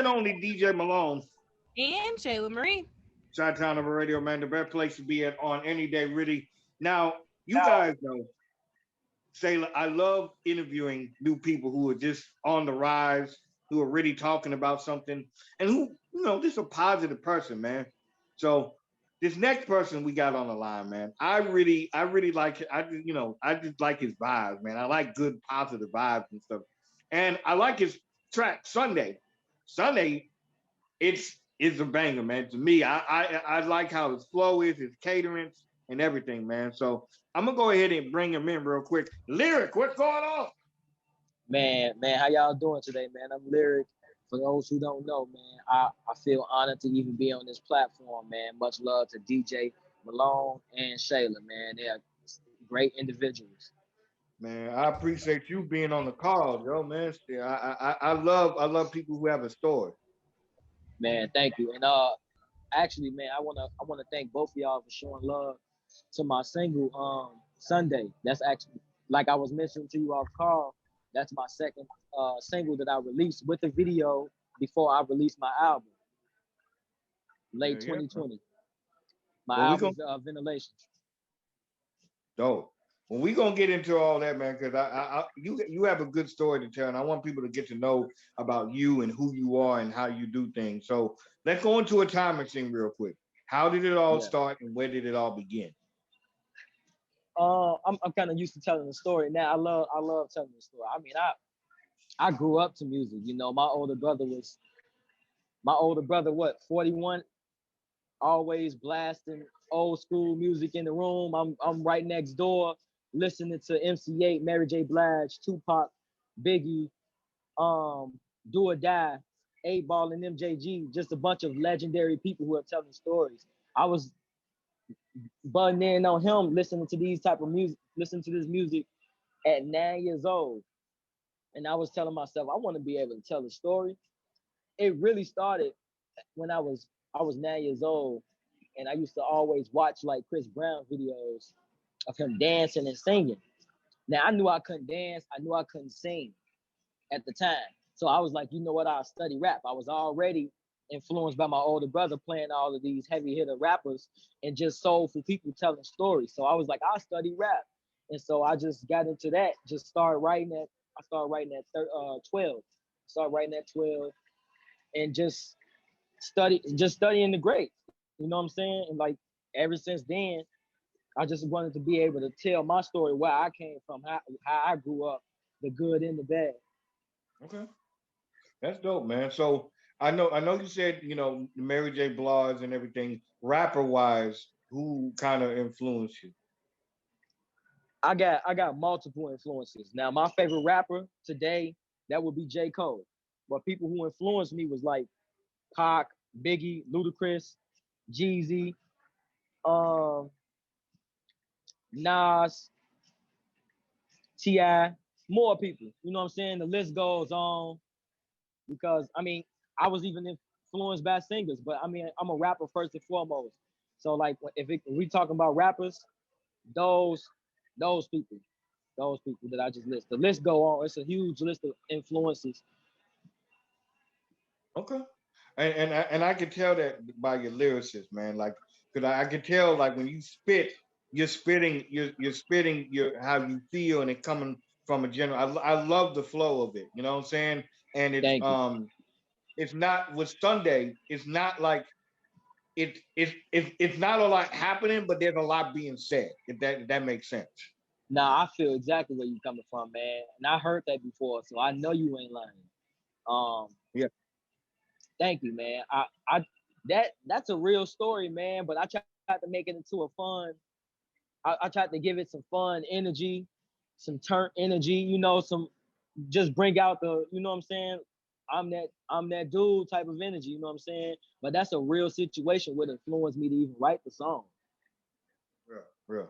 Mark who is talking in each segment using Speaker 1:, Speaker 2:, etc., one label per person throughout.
Speaker 1: and only DJ Malone,
Speaker 2: And Shayla Marie.
Speaker 1: Chi-Town of a Radio, man, the best place to be at on any day, really. Now, you guys know, Shayla, I love interviewing new people who are just on the rise, who are really talking about something, and who, just a positive person, man. So this next person we got on the line, man, I really like it. I just like his vibes, man. I like good, positive vibes and stuff, and I like his track Sunday. Sunday, it's a banger, man. To me, I like how his flow is, his caterings, and everything, man. So I'm gonna go ahead and bring him in real quick. Lyrik, what's going on?
Speaker 3: Man, how y'all doing today, man? I'm Lyrik. For those who don't know, man, I feel honored to even be on this platform, man. Much love to DJ Malone and Shayla, man. They are great individuals.
Speaker 1: Man, I appreciate you being on the call, yo, man. Yeah, I love people who have a story.
Speaker 3: Man, thank you. And actually, man, I wanna thank both of y'all for showing love to my single Sunday. That's actually, like I was mentioning to you off call, that's my second single that I released with the video before I released my album,
Speaker 1: Yeah,
Speaker 3: late
Speaker 1: yeah, bro.
Speaker 3: 2020. My
Speaker 1: Well, we gonna
Speaker 3: album's Ventilation.
Speaker 1: dope. Well, we gonna get into all that, man, because you have a good story to tell, and I want people to get to know about you and who you are and how you do things. So let's go into a time machine real quick. How did it all
Speaker 3: Yeah.
Speaker 1: start, and where did it all begin?
Speaker 3: I'm kind of used to telling the story now. I love telling the story. I mean, I grew up to music. You know, my older brother, what, 41, always blasting old school music in the room. I'm right next door listening to MC8, Mary J. Blige, Tupac, Biggie, Do or Die, 8 Ball and MJG, just a bunch of legendary people who are telling stories. I was butting in on him listening to these type of music, listening to this music at 9 years old. And I was telling myself, I want to be able to tell a story. It really started when I was 9 years old, and I used to always watch like Chris Brown videos of him dancing and singing. Now I knew I couldn't dance, I knew I couldn't sing at the time. So I was like, you know what, I'll study rap. I was already influenced by my older brother playing all of these heavy hitter rappers and just soulful people telling stories. So I was like, I'll study rap. And so I just got into that, just started writing at, I started writing at 12. Started writing at 12 and just studying the greats. You know what I'm saying? And like ever since then, I just wanted to be able to tell my story, where I came from, how I grew up, the good and the bad.
Speaker 1: Okay, that's dope, man. So I know you said Mary J. Blige and everything. Rapper wise, who kind of influenced you?
Speaker 3: I got multiple influences. Now my favorite rapper today, that would be J. Cole. But people who influenced me was like Pac, Biggie, Ludacris, Jeezy, um, Nas, T.I., more people. You know what I'm saying? The list goes on because I mean I was even influenced by singers, but I mean I'm a rapper first and foremost. So like if we talking about rappers, those those people, those people that I just list. The list go on. It's a huge list of influences.
Speaker 1: Okay. And I can tell that by your lyricist, man. Like, cause I can tell like when you spit, you're spitting your how you feel, and it coming from a general. I love the flow of it. You know what I'm saying? And
Speaker 3: Thank you.
Speaker 1: it's not with Sunday. It's not like it's not a lot happening, but there's a lot being said. If that makes sense.
Speaker 3: Now I feel exactly where you coming from, man. And I heard that before, so I know you ain't lying. Um,
Speaker 1: Yeah.
Speaker 3: Thank you, man. That's a real story, man. But I tried to make it into a fun. I tried to give it some fun energy, some turn energy. Some just bring out the. You know what I'm saying? I'm that dude type of energy. You know what I'm saying? But that's a real situation what influenced me to even write the song.
Speaker 1: Real. Real.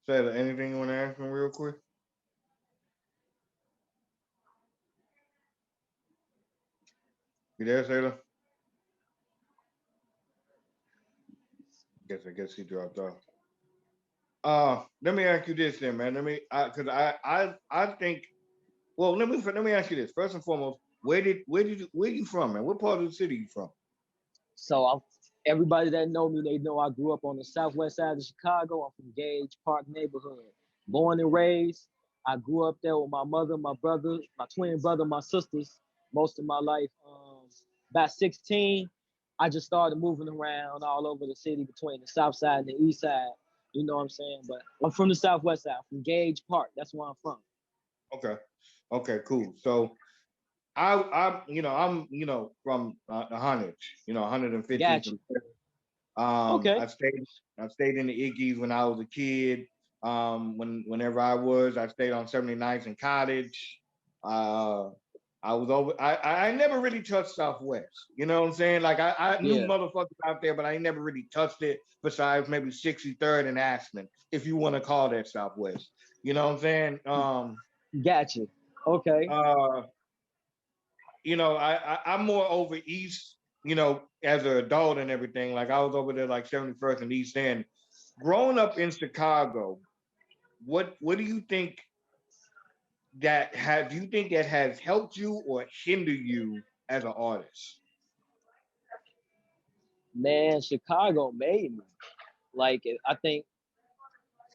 Speaker 1: Say anything you want to ask me real quick? You there, Sailor? I guess he dropped off. Let me ask you this then, man. Let me, because I think. Well, let me ask you this first and foremost. where you from, man? What part of the city you from?
Speaker 3: So everybody that know me, they know I grew up on the southwest side of Chicago. I'm from Gage Park neighborhood. Born and raised. I grew up there with my mother, my brother, my twin brother, my sisters most of my life. About 16, I just started moving around all over the city between the south side and the east side. You know what I'm saying? But I'm from the southwest side, from Gage Park. That's where I'm from.
Speaker 1: Okay. Okay, cool. So I'm from the hundreds, 115th.
Speaker 3: Got you. Okay.
Speaker 1: I stayed in the Iggy's when I was a kid. Whenever I stayed on 79th and Cottage. I was over. I never really touched Southwest. You know what I'm saying? Like I knew
Speaker 3: Yeah.
Speaker 1: motherfuckers out there, but I never really touched it. Besides maybe 63rd and Ashland, if you want to call that Southwest. You know what I'm saying?
Speaker 3: Got you. Okay.
Speaker 1: Uh, I'm more over East. As an adult and everything. Like I was over there like 71st and East End. Growing up in Chicago, what do you think do you think that has helped you or hindered you as an artist?
Speaker 3: Man, Chicago made me. Like I think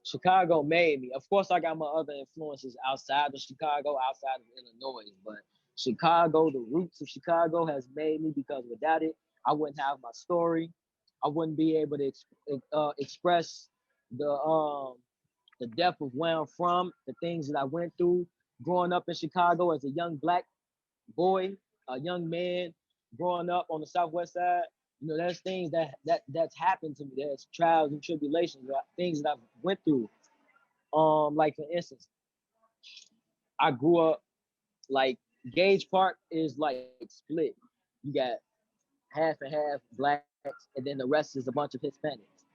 Speaker 3: Chicago made me. Of course, I got my other influences outside of Chicago, outside of Illinois, but Chicago, the roots of Chicago has made me because without it, I wouldn't have my story. I wouldn't be able to express the depth of where I'm from, the things that I went through growing up in Chicago as a young black boy, a young man growing up on the southwest side. There's things that's happened to me. There's trials and tribulations, things that I've went through. Like for instance, I grew up like Gage Park is like split. You got half and half blacks, and then the rest is a bunch of Hispanics.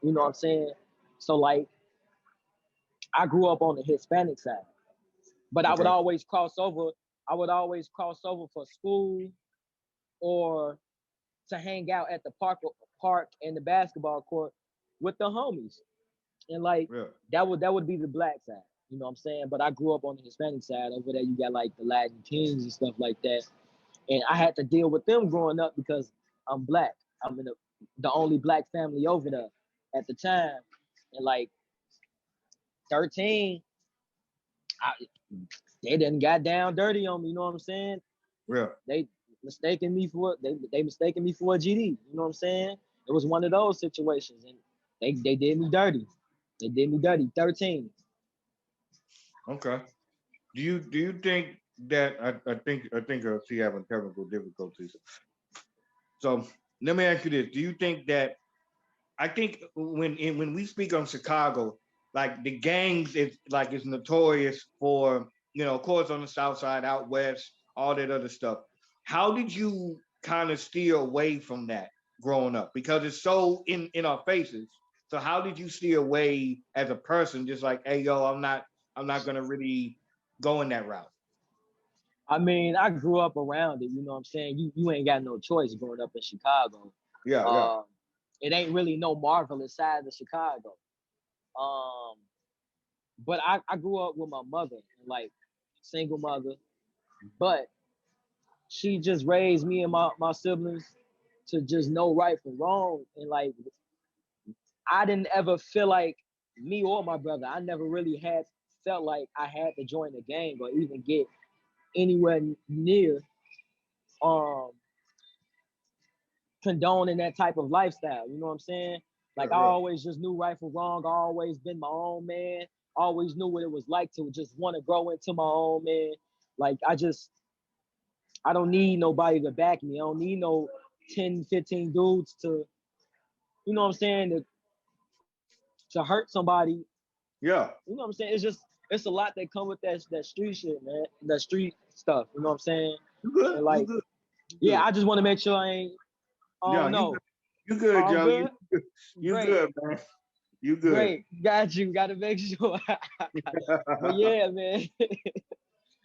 Speaker 3: You know what I'm saying? So like I grew up on the Hispanic side, but I would
Speaker 1: Okay.
Speaker 3: always cross over. I would always cross over for school or to hang out at the park and the basketball court with the homies. And like
Speaker 1: Yeah.
Speaker 3: that would be the black side. You know what I'm saying? But I grew up on the Hispanic side. Over there you got like the Latin Kings and stuff like that. And I had to deal with them growing up because I'm black. I'm in the only black family over there at the time. And like 13, I, they didn't got down dirty on me, you know what I'm saying?
Speaker 1: Yeah.
Speaker 3: They mistaken me for a GD, you know what I'm saying? It was one of those situations and they did me dirty. They did me dirty. 13.
Speaker 1: Okay. Do you think that I think she having technical difficulties. So let me ask you this: do you think that I think when we speak on Chicago, like the gangs is notorious for of course on the South Side, out west, all that other stuff. How did you kind of steer away from that growing up? Because it's so in our faces. So how did you steer away as a person? Just like, hey, yo, I'm not gonna really go in that route.
Speaker 3: I mean, I grew up around it, you know what I'm saying? You ain't got no choice growing up in Chicago.
Speaker 1: Yeah, yeah,
Speaker 3: Um, it ain't really no marvelous side of Chicago. Um, but I grew up with my mother, like single mother, but she just raised me and my siblings to just know right from wrong. And like I didn't ever feel like me or my brother, I never really had felt like I had to join the gang or even get anywhere near um condoning that type of lifestyle. You know what I'm saying? Like I
Speaker 1: yeah,
Speaker 3: always just knew right from wrong. I always been my own man. Always knew what it was like to just want to grow into my own man. Like I don't need nobody to back me. I don't need no 10, 15 dudes to, you know what I'm saying, to hurt somebody.
Speaker 1: yeah.
Speaker 3: You know what I'm saying? It's a lot that come with that street shit, man. That street stuff. You know what I'm saying?
Speaker 1: You good?
Speaker 3: And
Speaker 1: You
Speaker 3: like,
Speaker 1: good? You
Speaker 3: yeah,
Speaker 1: good?
Speaker 3: I just want to make sure I ain't. Oh
Speaker 1: Yeah, you good?
Speaker 3: no,
Speaker 1: You good,
Speaker 3: I'm
Speaker 1: Joe? You
Speaker 3: good.
Speaker 1: you
Speaker 3: Great.
Speaker 1: good, man? You good?
Speaker 3: Great, got you. Got to make sure. But yeah, man,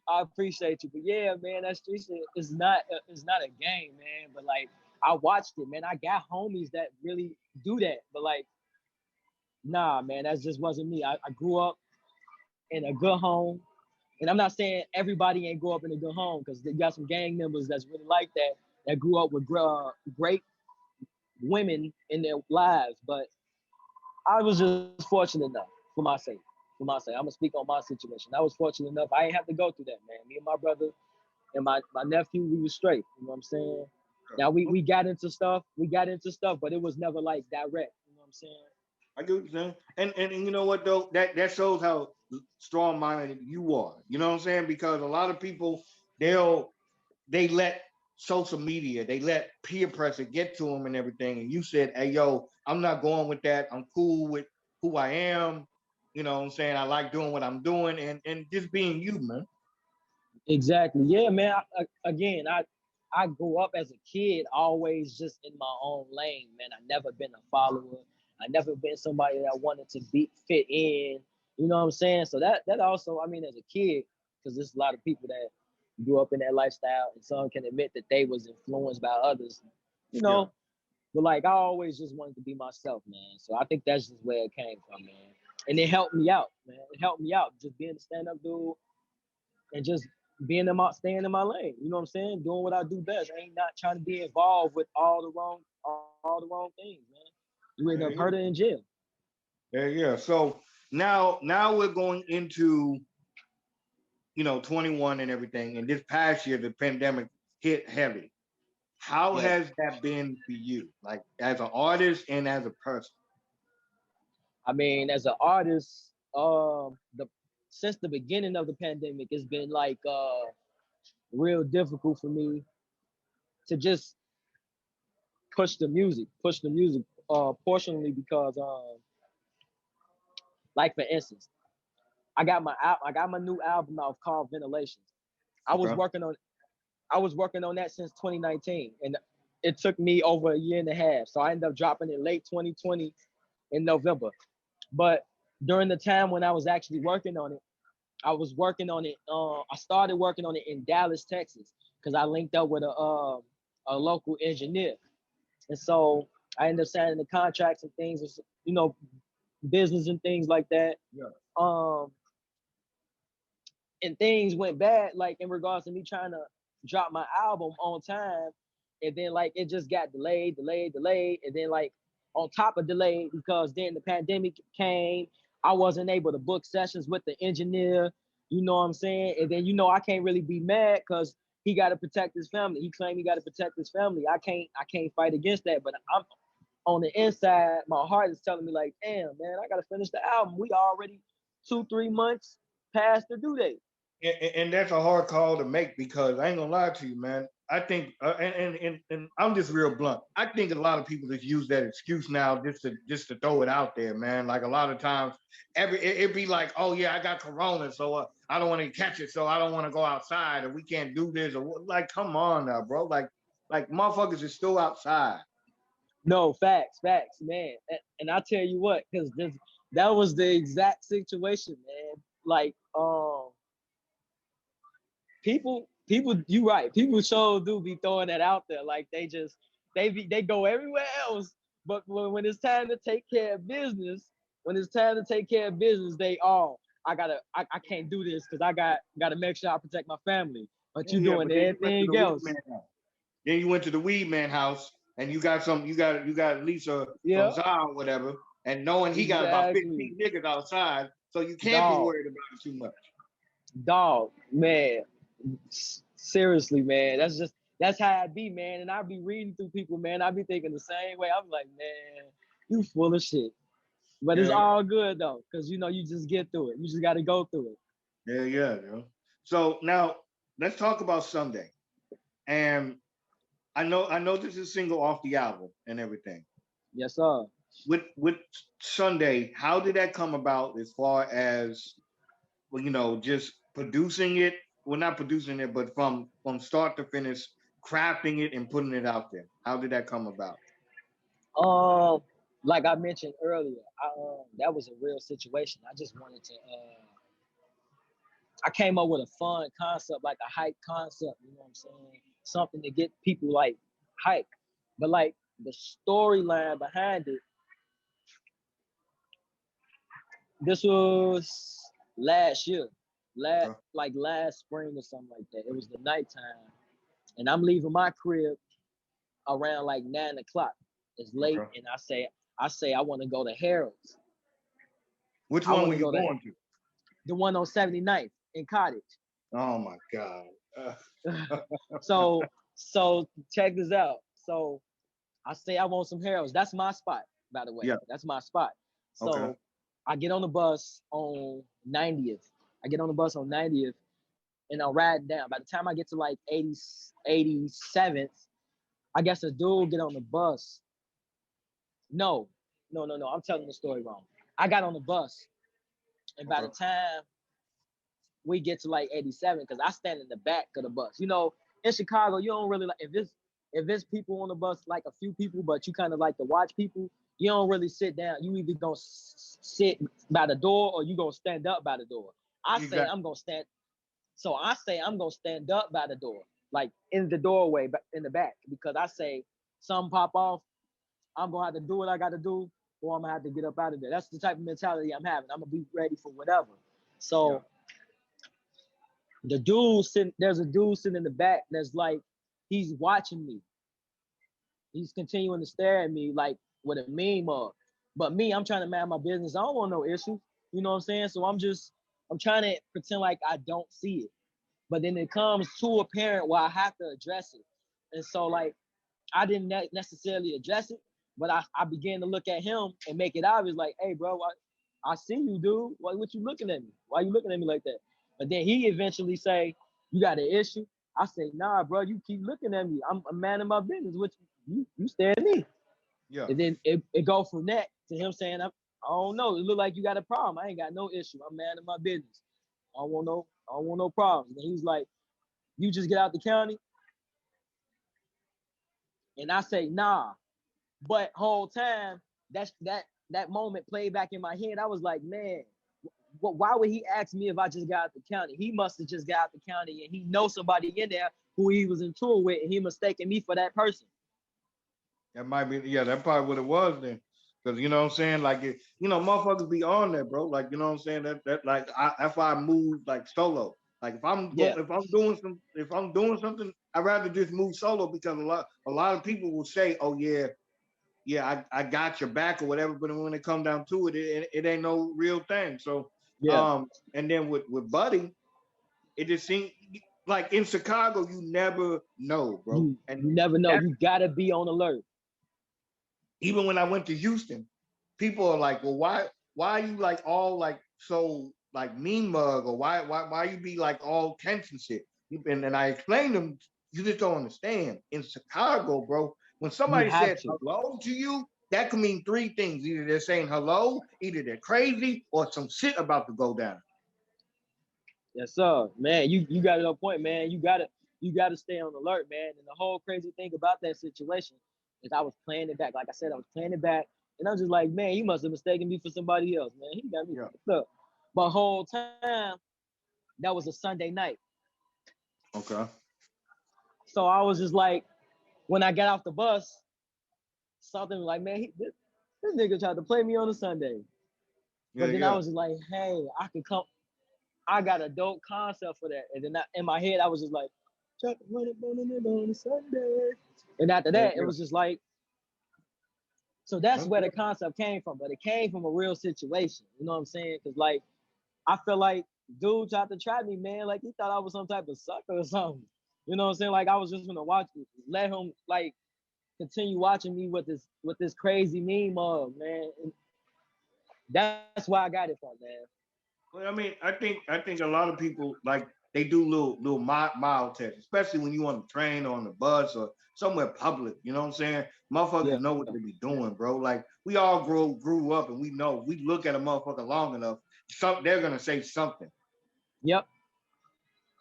Speaker 3: I appreciate you. But yeah, man, that street shit is not a game, man. But like, I watched it, man. I got homies that really do that. But like, nah, man, that just wasn't me. I grew up in a good home. And I'm not saying everybody ain't grow up in a good home, because you got some gang members that's really like that, that grew up with great women in their lives. But I was just fortunate enough, for my sake. For my sake, I'm gonna speak on my situation. I was fortunate enough. I ain't have to go through that, man. Me and my brother and my nephew, we was straight. You know what I'm saying? Now we got into stuff. We got into stuff, but it was never like direct. You know what I'm saying?
Speaker 1: I get what you're saying. And you know what though? That shows how strong minded you are. You know what I'm saying? Because a lot of people they let social media, they let peer pressure get to them and everything. And you said, hey yo, I'm not going with that. I'm cool with who I am. You know what I'm saying? I like doing what I'm doing and just being you, man.
Speaker 3: Exactly. Yeah, man. Again, I grew up as a kid always just in my own lane, man. I never been a follower. I never been somebody that wanted to be fit in. You know what I'm saying? So that also, I mean, as a kid, because there's a lot of people that grew up in that lifestyle, and some can admit that they was influenced by others. You
Speaker 1: Yeah.
Speaker 3: know, but like I always just wanted to be myself, man. So I think that's just where it came from, man. And it helped me out, man. It helped me out just being a stand-up dude and just staying in my lane. You know what I'm saying? Doing what I do best. I ain't not trying to be involved with all the wrong things, man. You end up
Speaker 1: Yeah,
Speaker 3: hurting
Speaker 1: yeah.
Speaker 3: in jail.
Speaker 1: Yeah, yeah. So now we're going into 21 and everything. And this past year, the pandemic hit heavy. How
Speaker 3: Yeah.
Speaker 1: has that been for you, like as an artist and as a person?
Speaker 3: I mean, as an artist, the since the beginning of the pandemic, it's been like real difficult for me to just push the music, portionally because like for instance, I got my new album out called Ventilations. I was
Speaker 1: Okay.
Speaker 3: working on I was working on that since 2019, and it took me over a year and a half. So I ended up dropping it late 2020 in November. But during the time when I was actually working on it, I was working on it. I started working on it in Dallas, Texas, because I linked up with a local engineer, and so I ended up signing the contracts and things, you know, business and things like that.
Speaker 1: Yeah.
Speaker 3: Um, and things went bad, like in regards to me trying to drop my album on time, and then like it just got delayed, and then like on top of delayed because then the pandemic came. I wasn't able to book sessions with the engineer. You know what I'm saying? And then I can't really be mad because he got to protect his family. He claimed he got to protect his family. I can't fight against that. But I'm on the inside, my heart is telling me like, damn, man, I got to finish the album. We already 2-3 months past the due date.
Speaker 1: And that's a hard call to make because I ain't gonna lie to you, man. I think, and I'm just real blunt. I think a lot of people just use that excuse now just to throw it out there, man. Like a lot of times, it be like, oh yeah, I got corona, so I don't want to catch it, so I don't want to go outside, or we can't do this, or like, come on now, bro. Like motherfuckers is still outside.
Speaker 3: No, facts, man. And I tell you what, because that was the exact situation, man. Like, people, you right. People sure do be throwing that out there. Like they go everywhere else, but when it's time to take care of business, they I can't do this because I gotta make sure I protect my family. But
Speaker 1: Yeah,
Speaker 3: you
Speaker 1: yeah,
Speaker 3: doing
Speaker 1: but then you went to the
Speaker 3: everything
Speaker 1: weed
Speaker 3: else.
Speaker 1: man house. Then you went to the weed man house, and you got Lisa from
Speaker 3: Yeah,
Speaker 1: Zion, whatever, and knowing he got about
Speaker 3: exactly.
Speaker 1: 15 niggas outside, so you can't be
Speaker 3: Dog,
Speaker 1: worried about it too much.
Speaker 3: dog, man. Seriously, man. That's how I be, man. And I be reading through people, man. I be thinking the same way. I'm like, man, you full of shit. But it's
Speaker 1: Yeah,
Speaker 3: all good though, because you just get through it. You just gotta go through it.
Speaker 1: yeah. So now let's talk about Sunday. And I know this is single off the album and everything.
Speaker 3: Yes, sir.
Speaker 1: With Sunday, how did that come about as far as well, just producing it? Well, not producing it, but from start to finish, crafting it and putting it out there. How did that come about?
Speaker 3: Um, like I mentioned earlier, that was a real situation. I just wanted to I came up with a fun concept, like a hype concept, you know what I'm saying? Something to get people like hype. But like the storyline behind it, this was last year. last
Speaker 1: Okay.
Speaker 3: like last spring or something like that. It was the nighttime, and I'm leaving my crib around like 9 o'clock. It's late,
Speaker 1: Okay.
Speaker 3: and I say I want to go to Harold's.
Speaker 1: Which
Speaker 3: I
Speaker 1: one
Speaker 3: want
Speaker 1: were
Speaker 3: to
Speaker 1: you
Speaker 3: go to
Speaker 1: going to?
Speaker 3: the one on 79th in Cottage.
Speaker 1: Oh my God.
Speaker 3: so so check this out. So I say I want some Harold's. That's my spot, by the way.
Speaker 1: Yeah.
Speaker 3: That's my spot.
Speaker 1: Okay.
Speaker 3: So I get on the bus on 90th. I get on the bus on 90th and I'll ride down. By the time I get to like 87th, I guess a dude get on the bus. No, no. I'm telling the story wrong. I got on the bus, and by the
Speaker 1: Okay.
Speaker 3: time we get to like 87, because I stand in the back of the bus. You know, in Chicago, you don't really like if it's people on the bus, like a few people, but you kind of like to watch people. You don't really sit down. You either gonna sit by the door or you gonna stand up by the door. I say
Speaker 1: Exactly.
Speaker 3: I'm gonna stand. So I say I'm gonna stand up by the door, like in the doorway, but in the back, because I say something pop off, I'm gonna have to do what I gotta do, or I'm gonna have to get up out of there. That's the type of mentality I'm having. I'm gonna be ready for whatever.
Speaker 1: Yeah.
Speaker 3: So there's a dude sitting in the back that's like, he's watching me. He's continuing to stare at me like with a mean mug. But me, I'm trying to mind my business. I don't want no issues. You know what I'm saying? So I'm trying to pretend like I don't see it. But then it comes to a parent where I have to address it. And so like I didn't necessarily address it, but I began to look at him and make it obvious, like, hey, bro, I see you, dude. What you looking at me? Why you looking at me like that? But then he eventually say, you got an issue? I say, nah, bro, you keep looking at me. I'm a man in my business. What you stare at me.
Speaker 1: Yeah.
Speaker 3: And then it go from that to him saying, I don't know. It look like you got a problem. I ain't got no issue. I'm man in my business. I don't want no problems. And he's like, you just get out the county? And I say, nah. But whole time, that moment played back in my head. I was like, man, why would he ask me if I just got out the county? He must have just got out the county and he knows somebody in there who he was in tour with, and he mistaken me for that person.
Speaker 1: That might be, yeah, that probably what it was then. Cause you know what I'm saying? Like motherfuckers be on there, bro. Like, you know what I'm saying? That like that's why I moved like solo. Like
Speaker 3: Yeah,
Speaker 1: if I'm doing something, I'd rather just move solo because a lot of people will say, oh yeah, yeah, I got your back or whatever, but when it come down to it, it ain't no real thing. So
Speaker 3: yeah.
Speaker 1: and then with Buddy, it just seemed like in Chicago, you never know, bro. And
Speaker 3: You never know.
Speaker 1: that
Speaker 3: You gotta be on alert.
Speaker 1: even when I went to Houston, people are like, well, why are you like all like so like mean mug or why you be like all tense and shit? And I explained to them, you just don't understand. In Chicago, bro, when
Speaker 3: You
Speaker 1: somebody
Speaker 3: have
Speaker 1: says
Speaker 3: to.
Speaker 1: hello to you, that could mean three things. Either they're saying hello, either they're crazy, or some shit about to go down.
Speaker 3: Yes, sir. Man, you got it on point, man. You gotta stay on alert, man. And the whole crazy thing about that situation is I was playing it back. Like I said, I was playing it back. And I was just like, man, you must have mistaken me for somebody else, man. He got me
Speaker 1: Yeah.
Speaker 3: fucked up. But whole time, that was a Sunday night.
Speaker 1: Okay.
Speaker 3: So I was just like, when I got off the bus, something like, man, this nigga tried to play me on a Sunday.
Speaker 1: Yeah,
Speaker 3: But then I
Speaker 1: yeah.
Speaker 3: was just like, hey, I could come. I got a dope concept for that. And then in my head, I was just like, try to run it on a Sunday. And after
Speaker 1: Yeah,
Speaker 3: that, it
Speaker 1: yeah.
Speaker 3: was just like, so that's
Speaker 1: That's
Speaker 3: where the
Speaker 1: good.
Speaker 3: concept came from. But it came from a real situation. You know what I'm saying? Because like, I feel like dude tried to trap me, man. Like he thought I was some type of sucker or something. You know what I'm saying? Like I was just gonna watch it, let him like continue watching me with this crazy meme of man. And that's why I got it from, man.
Speaker 1: Well, I mean, I think a lot of people like they do little mild tests, especially when you on the train or on the bus or somewhere public. You know what I'm saying? Motherfuckers
Speaker 3: Yeah.
Speaker 1: know what they be doing, bro. Like we all grew up and we know we look at a motherfucker long enough, they're gonna say something.
Speaker 3: Yep.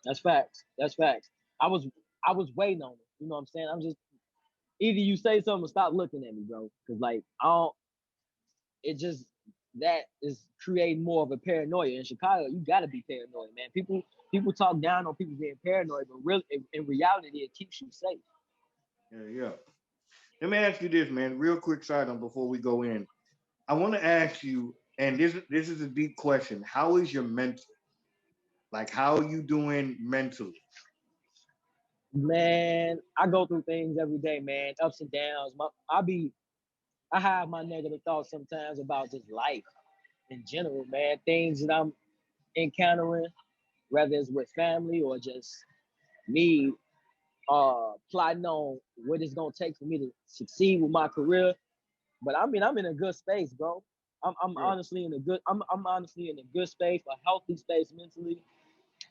Speaker 3: That's facts. That's facts. I was I was waiting on it. You know what I'm saying? I'm just either you say something or stop looking at me, bro. Cause like I don't it just that is creating more of a paranoia. In Chicago, you gotta be paranoid, man. People talk down on people being paranoid, but really in reality it keeps you safe.
Speaker 1: Yeah, yeah. Let me ask you this, man. Real quick side on before we go in. I want to ask you, and this is a deep question. How is your mental? Like, how are you doing mentally?
Speaker 3: Man, I go through things every day, man, ups and downs. I have my negative thoughts sometimes about just life in general, man. Things that I'm encountering, whether it's with family or just me plotting on what it's gonna take for me to succeed with my career. But I mean, I'm in a good space, bro. I'm
Speaker 1: Real,
Speaker 3: honestly in a good I'm honestly in a good space, a healthy space mentally.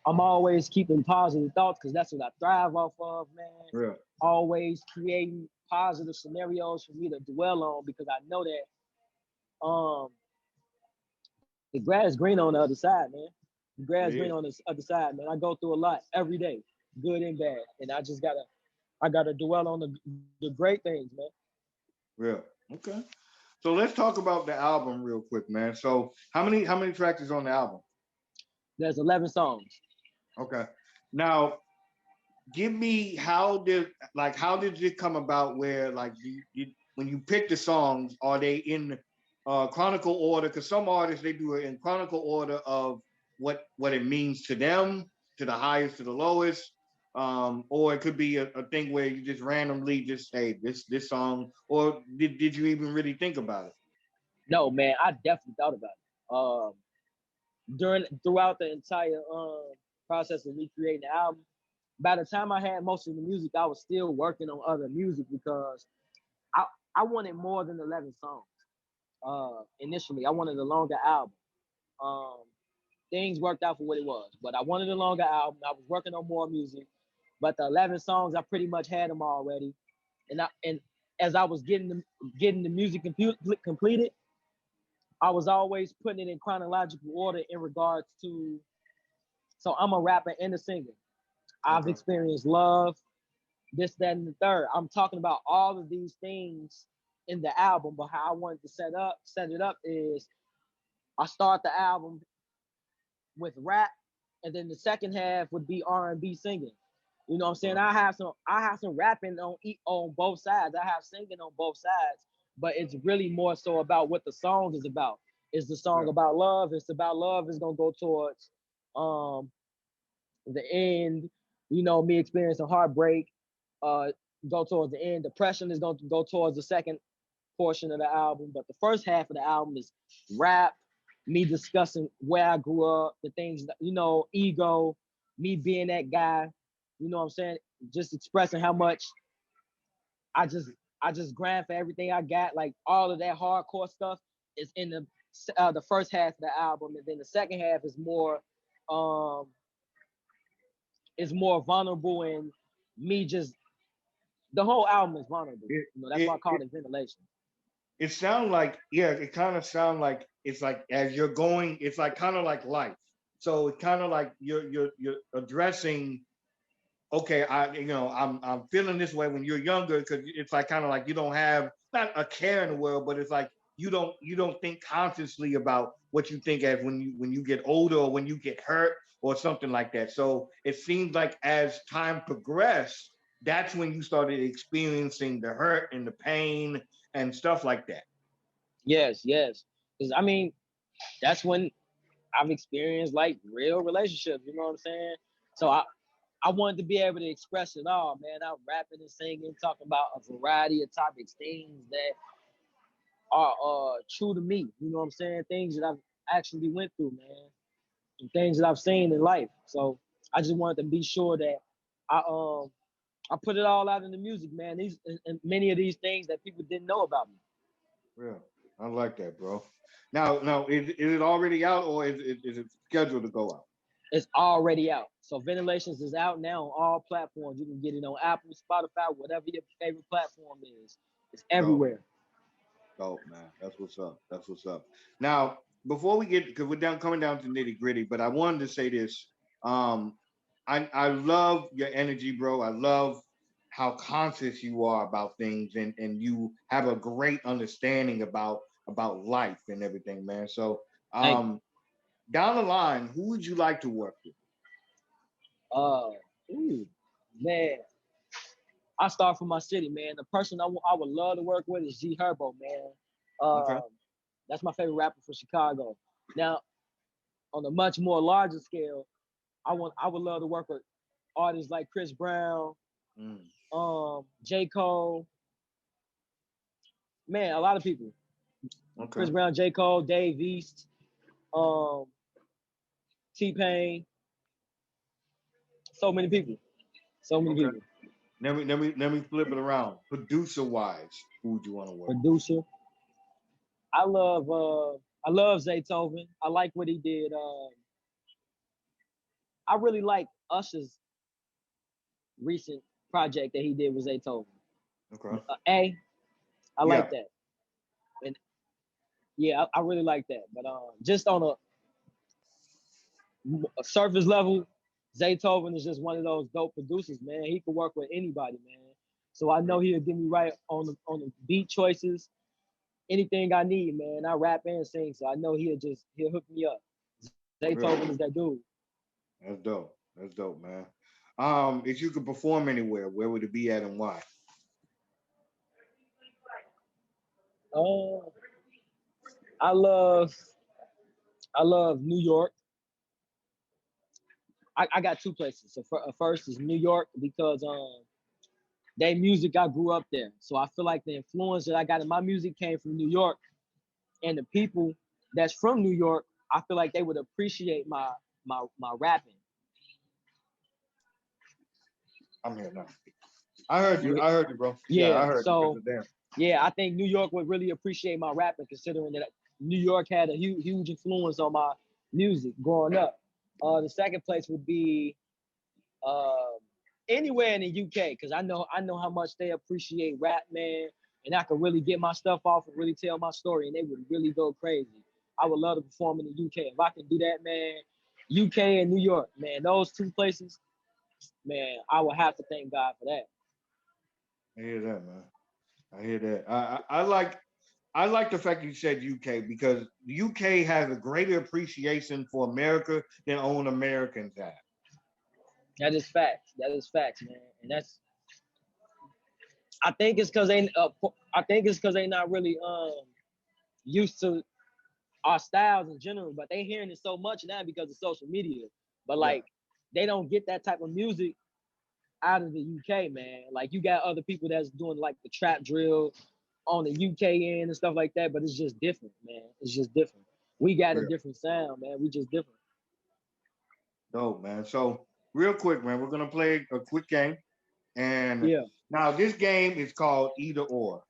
Speaker 3: I'm always keeping positive thoughts because that's what I thrive off of, man.
Speaker 1: real.
Speaker 3: Always creating positive scenarios for me to dwell on because I know that the grass green on the other side, man. The
Speaker 1: It
Speaker 3: grass green
Speaker 1: is.
Speaker 3: on the other side, man. I go through a lot every day, good and bad, and I gotta dwell on the great things, man.
Speaker 1: Real. Okay. So let's talk about the album real quick, man. So how many tracks is on the album?
Speaker 3: There's 11 songs.
Speaker 1: Okay. Now, give me how did it come about where like when you pick the songs, are they in chronicle order? Because some artists they do it in chronicle order of what it means to them, to the highest to the lowest. Or it could be a thing where you just randomly just say this song, or did you even really think about it?
Speaker 3: No, man, I definitely thought about it. Throughout the entire process of me creating the album, by the time I had most of the music, I was still working on other music because I I wanted more than 11 songs. Initially, I wanted a longer album. Um, Things worked out for what it was, but I wanted a longer album. I was working on more music, but the 11 songs I pretty much had them already, and as I was getting the music completed, I was always putting it in chronological order in regards to. So I'm a rapper and a singer. I've
Speaker 1: Okay.
Speaker 3: experienced love, this, that, and the third. I'm talking about all of these things in the album, but how I wanted to set it up is I start the album with rap, and then the second half would be R&B singing. You know what I'm saying?
Speaker 1: Okay.
Speaker 3: I have some rapping on both sides. I have singing on both sides, but it's really more so about what the song is about. Is the song
Speaker 1: Yeah.
Speaker 3: about love? It's about love. It's gonna go towards um the end. You know, me experiencing heartbreak. Uh, go towards the end. Depression is going to go towards the second portion of the album, but the first half of the album is rap, me discussing where I grew up, the things that, ego, me being that guy, you know what I'm saying? Just expressing how much I just I just grind for everything I got, like all of that hardcore stuff is in the first half of the album, and then the second half um is more vulnerable and me just the whole album is vulnerable.
Speaker 1: It
Speaker 3: That's why I
Speaker 1: it
Speaker 3: call
Speaker 1: it,
Speaker 3: it ventilation.
Speaker 1: it sound like, yeah, it kind of sound like it's like as you're going, it's like kind of like life. So it's kind of like you're addressing, okay, I'm feeling this way when you're younger because it's like kind of like you don't have not a care in the world, but it's like you don't think consciously about what you think as when you get older or when you get hurt or something like that. So it seems like as time progressed, that's when you started experiencing the hurt and the pain and stuff like that.
Speaker 3: Yes, yes. Because I mean, that's when I've experienced like real relationships. You know what I'm saying? So I wanted to be able to express it all, man. I'm rapping and singing, talking about a variety of topics, things that are true to me. You know what I'm saying? Things that I've actually went through, man, and things that I've seen in life. So I just wanted to be sure that I um I put it all out in the music, man. These and many of these things that people didn't know about me.
Speaker 1: Yeah, I like that, bro. Now, is it already out or is it scheduled to go out?
Speaker 3: It's already out. So Ventilations is out now on all platforms. You can get it on Apple, Spotify, whatever your favorite platform is. It's
Speaker 1: Dope,
Speaker 3: everywhere.
Speaker 1: dope, man. That's what's up. That's what's up. Now, before we get, because we're down coming down to nitty gritty, but I wanted to say this. Um, I love your energy, bro. I love how conscious you are about things, and you have a great understanding about life and everything, man. So,
Speaker 3: Thank you.
Speaker 1: um, down the line, who would you like to work with?
Speaker 3: Uh, ooh, man. I start from my city, man. The person I would love to work with is G Herbo, man.
Speaker 1: Okay.
Speaker 3: That's my favorite rapper from Chicago. Now, on a much more larger scale, I would love to work with artists like Chris Brown,
Speaker 1: Mm,
Speaker 3: J. Cole, man, a lot of people.
Speaker 1: okay.
Speaker 3: Chris Brown, J. Cole, Dave East, um, T Pain, so many people. So many
Speaker 1: Okay.
Speaker 3: people.
Speaker 1: Let me flip it around. Producer wise, who would you want to work with?
Speaker 3: Producer. I love I love Zaytoven. I like what he did. I really like Usher's recent project that he did with Zaytoven.
Speaker 1: Okay.
Speaker 3: I
Speaker 1: Yeah.
Speaker 3: like that. And yeah, I really like that. But just on a surface level, Zaytoven is just one of those dope producers, man. He can work with anybody, man. So I know he'll get me right on the beat choices, anything I need, man. I rap and sing, so I know he'll hook me up.
Speaker 1: Really.
Speaker 3: Zaytoven is that dude.
Speaker 1: That's dope. That's dope, man. If you could perform anywhere, where would it be at and why?
Speaker 3: Uh, I love I love New York. I got two places. So first is New York because they music I grew up there. So I feel like the influence that I got in my music came from New York, and the people that's from New York, I feel like they would appreciate my rapping.
Speaker 1: I'm here now. I heard you.
Speaker 3: You-
Speaker 1: I heard you, bro. Yeah, I
Speaker 3: Yeah.
Speaker 1: heard you. That's
Speaker 3: So
Speaker 1: a damn.
Speaker 3: yeah, I think New York would really appreciate my rapping, considering that New York had a huge influence on my music growing up. The second place would be uh, anywhere in the UK because I know how much they appreciate rap, man, and I could really get my stuff off and really tell my story, and they would really go crazy. I would love to perform in the UK if I can do that, man. UK and New York, man, those two places, man, I would have to thank God for that.
Speaker 1: I hear that, man. I hear that. I like the fact you said UK because the UK has a greater appreciation for America than own Americans have.
Speaker 3: That is facts. That is facts, man, and that's. I think it's because they. I think it's because they not really used to our styles in general, but they hearing it so much now because of social media. But
Speaker 1: Yeah.
Speaker 3: like they don't get that type of music out of the UK, man. Like you got other people that's doing like the trap drill on the UK end and stuff like that, but it's just different, man. It's just different. We got a
Speaker 1: Real
Speaker 3: different sound, man. We just different.
Speaker 1: dope, man. So real quick, man, we're gonna play a quick game. And
Speaker 3: Yeah,
Speaker 1: now this game is called either or.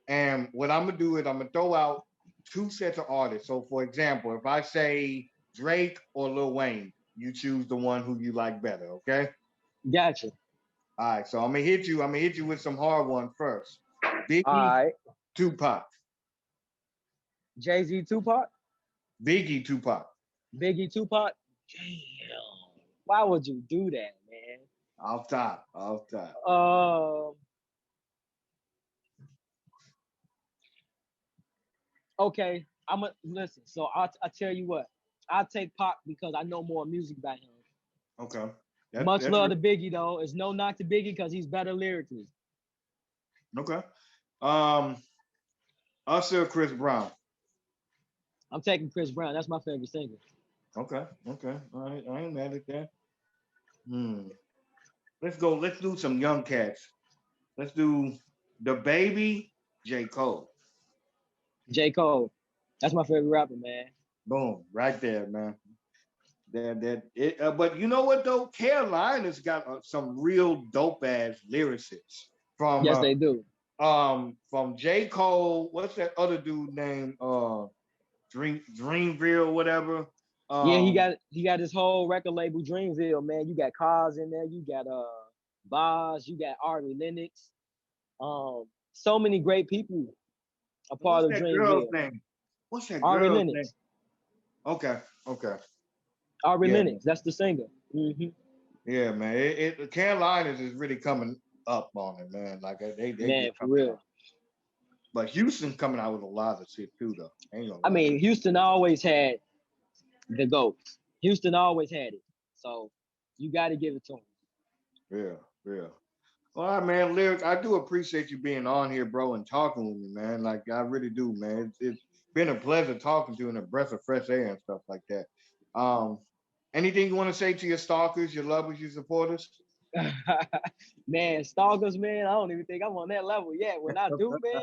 Speaker 1: And what I'm gonna do is I'm gonna throw out two sets of artists. So for example, if I say Drake or Lil Wayne, you choose the one who you like better, okay?
Speaker 3: gotcha.
Speaker 1: All right, so I'm gonna hit you with some hard ones first.
Speaker 3: All
Speaker 1: Biggie,
Speaker 3: right.
Speaker 1: Tupac.
Speaker 3: Jay-Z, Tupac,
Speaker 1: Biggie, Tupac.
Speaker 3: Biggie, Tupac. Damn. Why would you do that, man?
Speaker 1: Off top, off top.
Speaker 3: Um. Okay, I'm gonna listen. So I tell you what, I'll take Pac because I know more music about him.
Speaker 1: Okay.
Speaker 3: Much
Speaker 1: That's
Speaker 3: love
Speaker 1: real.
Speaker 3: to Biggie though. It's no knock to Biggie because he's better lyrically.
Speaker 1: Okay. Um, Usher, Chris Brown.
Speaker 3: I'm taking Chris Brown. That's my favorite singer.
Speaker 1: Okay, okay. All right, I ain't mad at that. Hmm. Let's go. Let's do some young cats. Let's do the baby J. Cole.
Speaker 3: J. Cole. That's my favorite rapper, man.
Speaker 1: Boom, right there, man. But you know what though? Carolina's got some real dope ass lyricists from
Speaker 3: Yes, they do.
Speaker 1: from J. Cole. What's that other dude named Dreamville, whatever.
Speaker 3: Yeah, he
Speaker 1: Um,
Speaker 3: got he got his whole record label Dreamville, man. You got Cars in there. You got Boz. You got Ari Lennox. So many great people a part
Speaker 1: what's
Speaker 3: of
Speaker 1: that girl's
Speaker 3: Dreamville.
Speaker 1: name? What's that
Speaker 3: Ari
Speaker 1: girl's name?
Speaker 3: Lennox.
Speaker 1: Okay, okay,
Speaker 3: Ari
Speaker 1: yeah, man.
Speaker 3: Lennox. That's the singer.
Speaker 1: Yeah, man. Carolinas is really coming up on it, man. Like they
Speaker 3: Man,
Speaker 1: just
Speaker 3: for
Speaker 1: coming
Speaker 3: real.
Speaker 1: out. But Houston's coming out with a lot of shit too, though. Ain't gonna
Speaker 3: I
Speaker 1: lie.
Speaker 3: mean, Houston always had the GOATs. Houston always had it. So you got to give it to him.
Speaker 1: Yeah, yeah. All right, man. Lyric, I do appreciate you being on here, bro, and talking with me, man. Like I really do, man. It's been a pleasure talking to you and a breath of fresh air and stuff like that. Um, Anything you want to say to your stalkers, your lovers, your supporters?
Speaker 3: Man, stalkers, man, I don't even think I'm on that level yet. When I do, man,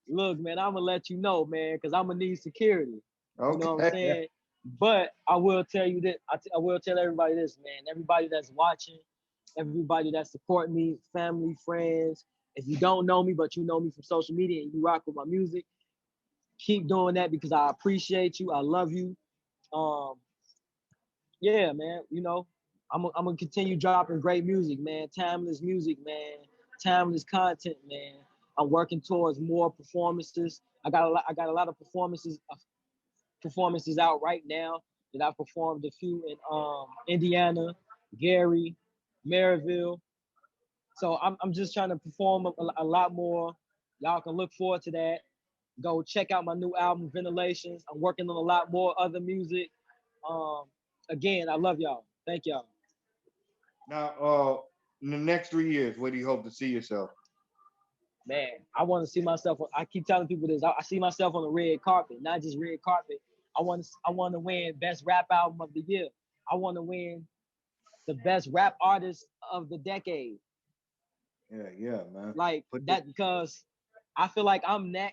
Speaker 3: look, man, I'm gonna let you know, man, because I'm gonna need security. You know what I'm
Speaker 1: Okay.
Speaker 3: saying? But I will tell you this. I will tell everybody this, man. Everybody that's watching, everybody that support me, family, friends. If you don't know me, but you know me from social media and you rock with my music, keep doing that because I appreciate you. I love you. Um, yeah, man. You know, I'm gonna continue dropping great music, man. Timeless music, man. Timeless content, man. I'm working towards more performances. I got a lot of performances out right now that I performed a few in Indiana, Gary, Maryville. So I'm just trying to perform a lot more. Y'all can look forward to that. Go check out my new album, Ventilations. I'm working on a lot more other music. Um, Again, I love y'all. Thank y'all.
Speaker 1: Now, in the next 3 years, where do you hope to see yourself?
Speaker 3: Man, I want to see myself. I keep telling people this. I see myself on the red carpet, not just red carpet. I want to win Best Rap Album of the Year. I want to win the Best Rap Artist of the Decade.
Speaker 1: Yeah, yeah, man.
Speaker 3: Like
Speaker 1: Put the,
Speaker 3: that because I feel like I'm that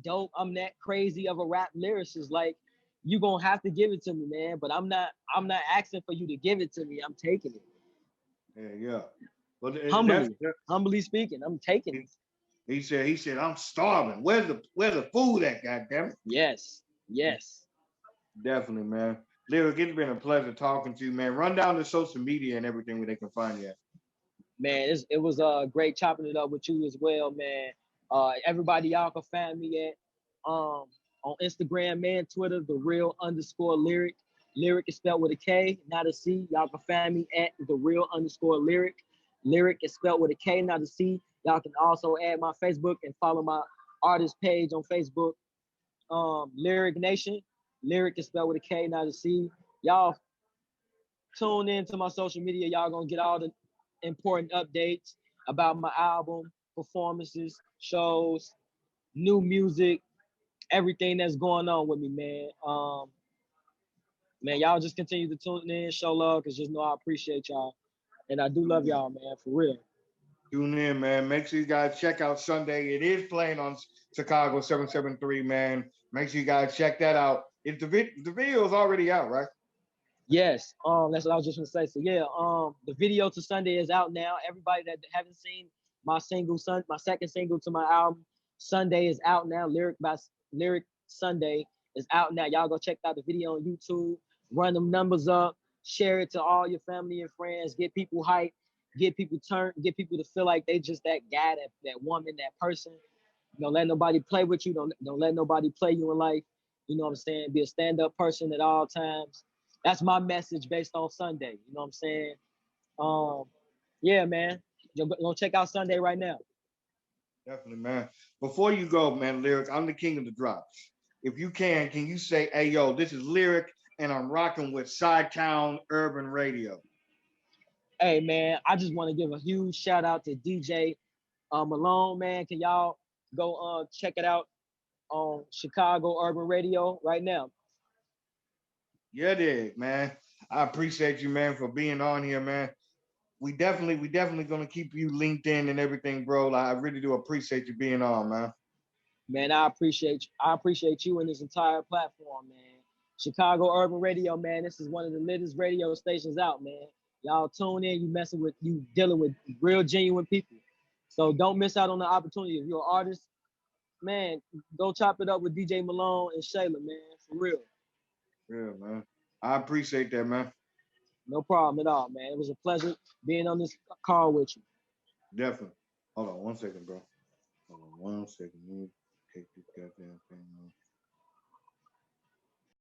Speaker 3: dope. I'm that crazy of a rap lyricist. Like you gonna have to give it to me, man. But I'm not asking for you to give it to me. I'm taking it.
Speaker 1: yeah, yeah. Well,
Speaker 3: Humbly, humbly speaking, I'm taking
Speaker 1: he,
Speaker 3: it.
Speaker 1: he said, I'm starving. Where's the food at, goddamn it?
Speaker 3: Yes, yes.
Speaker 1: Definitely, man. Lyrik, it's been a pleasure talking to you, man. Run down the social media and everything where they can find you at.
Speaker 3: Man, it was great chopping it up with you as well, man. Everybody y'all can find me at on Instagram, man, Twitter, the real underscore lyric. Lyric is spelled with a K, not a C. Y'all can find me at the real underscore lyric. Lyric is spelled with a K, not a C. Y'all can also add my Facebook and follow my artist page on Facebook, Lyric Nation. Lyric is spelled with a K, not a C. Y'all tune in to my social media. Y'all gonna get all the important updates about my album, performances, shows, new music, everything that's going on with me, man. Man, y'all just continue to tune in, show love, cause just know I appreciate y'all, and I do love y'all, man, for real.
Speaker 1: Tune in, man. Make sure you guys check out Sunday. It is playing on Chicago 773, man. Make sure you guys check that out. If the video is already out, right?
Speaker 3: Yes, that's what I was just gonna say. So yeah, the video to Sunday is out now. Everybody that haven't seen my second single to my album, Sunday is out now. Lyric Sunday is out now. Y'all go check out the video on YouTube. Run them numbers up. Share it to all your family and friends. Get people hyped. Get people to feel like they just that guy, that woman, that person. Don't let nobody play with you. Don't let nobody play you in life. You know what I'm saying? Be a stand-up person at all times. That's my message based on Sunday. You know what I'm saying? Um, yeah, man. You're gonna check out Sunday right now.
Speaker 1: Definitely, man. Before you go, man, Lyric, I'm the king of the drops. If you can you say, hey, yo, this is Lyric, and I'm rocking with Sci-Town Urban Radio.
Speaker 3: Hey, man, I just want to give a huge shout out to DJ Malone, man. Can y'all go check it out on Chicago Urban Radio right now?
Speaker 1: Yeah, dig, man. I appreciate you, man, for being on here, man. We definitely gonna keep you linked in and everything, bro. I really do appreciate you being on, man.
Speaker 3: Man, I appreciate you. I appreciate you and this entire platform, man. Chicago Urban Radio, man. This is one of the latest radio stations out, man. Y'all tune in. You dealing with real genuine people. So don't miss out on the opportunity. If you're an artist, man, go chop it up with DJ Malone and Shayla, man. For real.
Speaker 1: Yeah, man. I appreciate that, man.
Speaker 3: No problem at all, man. It was a pleasure being on this call with you.
Speaker 1: Definitely. Hold on one second, bro. Hold on one second. Let me take this goddamn thing off.